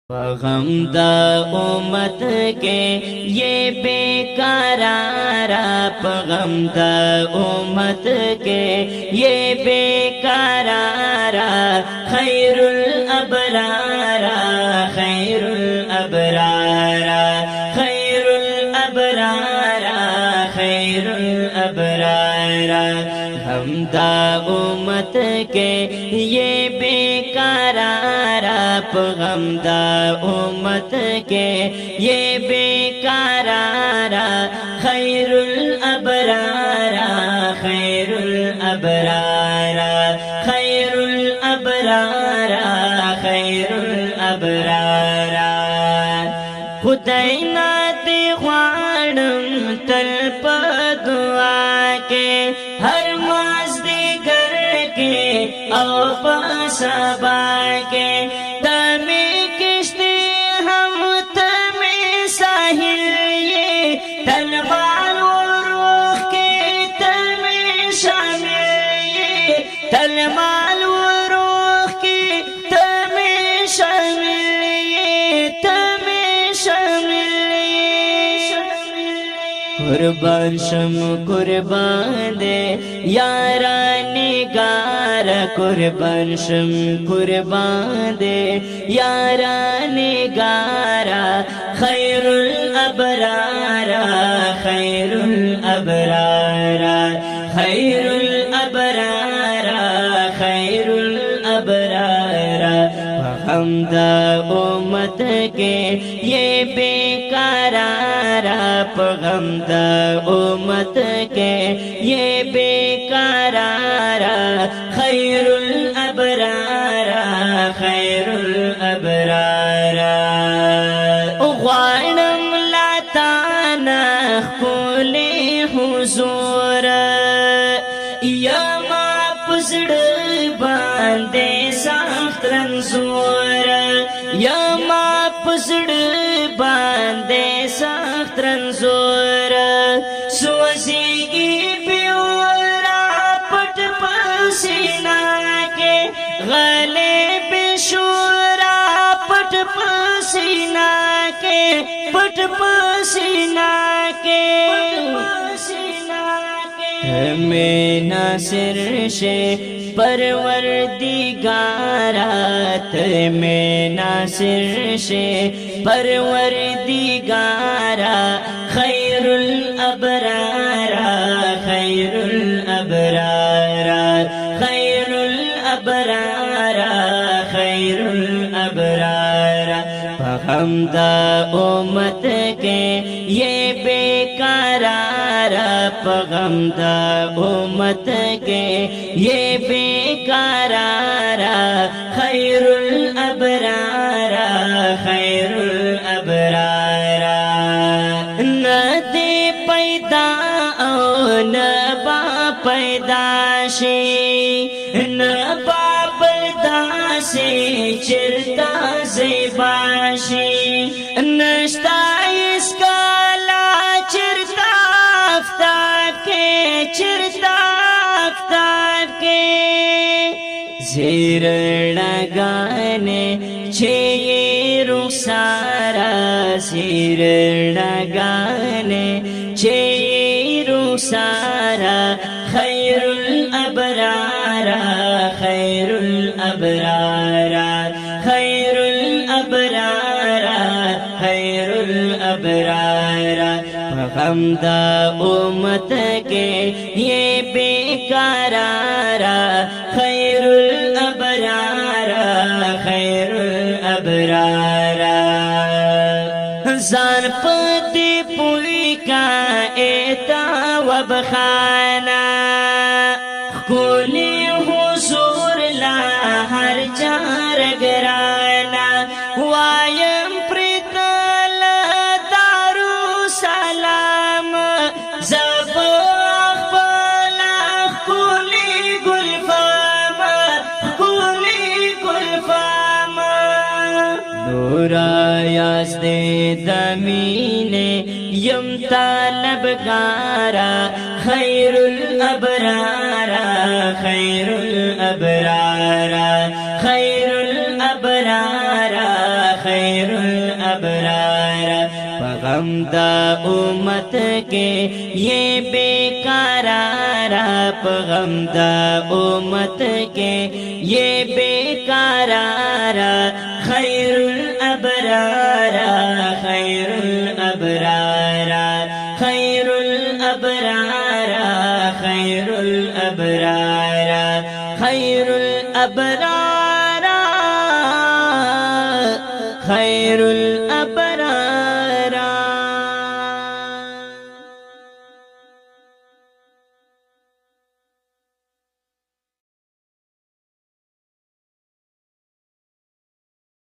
पगमदा उम्मत के ये बेकरारा, पगमदा उम्मत के ये बेकरारा, खैरुल अबरारा, खैरुल अबरारा, खैरुल अबरारा, खैरुल अबरारा। हमदा उम्मत के ये बेकरारा, पगमदा उम्मत के ये बेकरारा, खैरुल अबरारा, खैरुल अबरारा, खैरुल अबरारा, खैरुल अबरारा। खुदाई नाते ख्वाणम तल्प दुआ के, हर मस्ती करके औ सबा के, तमे किश्ती हम तमे साहिल, ये तलवार रूह के तमे शामिल, ये तलवार रूह के तमे शामिल, ये तमे शामिल। कुर्बान शम कुर्बान दे यारा निगार, कुर्बान शम कुर्बान दे यारा निगारा, खैरुल अबरारा, खैरुल अबरारा, खैरुल अबरारा, खैरुल अबरारा। हमदा उम्मत के ये बेकरारा, पगमदा उम्मत के ये बेकरारा, खैरुल अबरारा, खैरुल अबरारा। ख्वानम लाताना खुले हुजूर, यमा पुसड़ बांधे साख्त रंजूर, यमा पुसड़ बांधे साख्त रंजूर। सोसेगी प्योरा पट पसीना के, गले बेशोरा पट पसीना के, पट पसीना के, मैं नासिर से परवरदिगारा, मैं नासिर से परवरदिगारा, खैरुल अबरारा, खैरुल अबरारा, खैरुल अबरारा, खैरुल अबरारा। हमदा उम्मत के ये बेकरारा, पगमदा उम्मत के ये बेकरारा, खैरुल अबरारा, खैरुल अबरारा। न दे पैदा और न बा पैदाशे, न बाबरदासे चिरता से बाशी, नश्ता इसका ला चिरता आफ्ताब के, चिरता आफ्ताब के। ज़ेर लगाने छे ये रुखसारा, ज़ेर लगाने छे ये रुखसारा, खैरुल अबरारा, खैरुल अबरारा, खैरुल अबरारा, खैरुल अबरारा। हमदा उम्मत के ये बेकरारा, खैरुल अबरारा, खैरुल अबरारा। ज़ान पति पुई का एता वब खाना, कोली हुजूर ला हर चार गराना, वायम प्रीतल दारू सलाम, जब अखबला कुली गुलफाम, कुली गुलफाम। नूरा याज़्दे दमीने यम तालबगारा, खैरुल अबरारा, खैरुल अबरारा, खैरुल अबरारा, खैरुल अबरार। पगम दा उम्मत के ये बेकरारा, पगम दा उम्मत के ये बेकरारा। खैरुल अबरारा, खैरुल अबरारा, खैरुल अबरारा, खैरुल अबरारा, खैरुल अबरारा।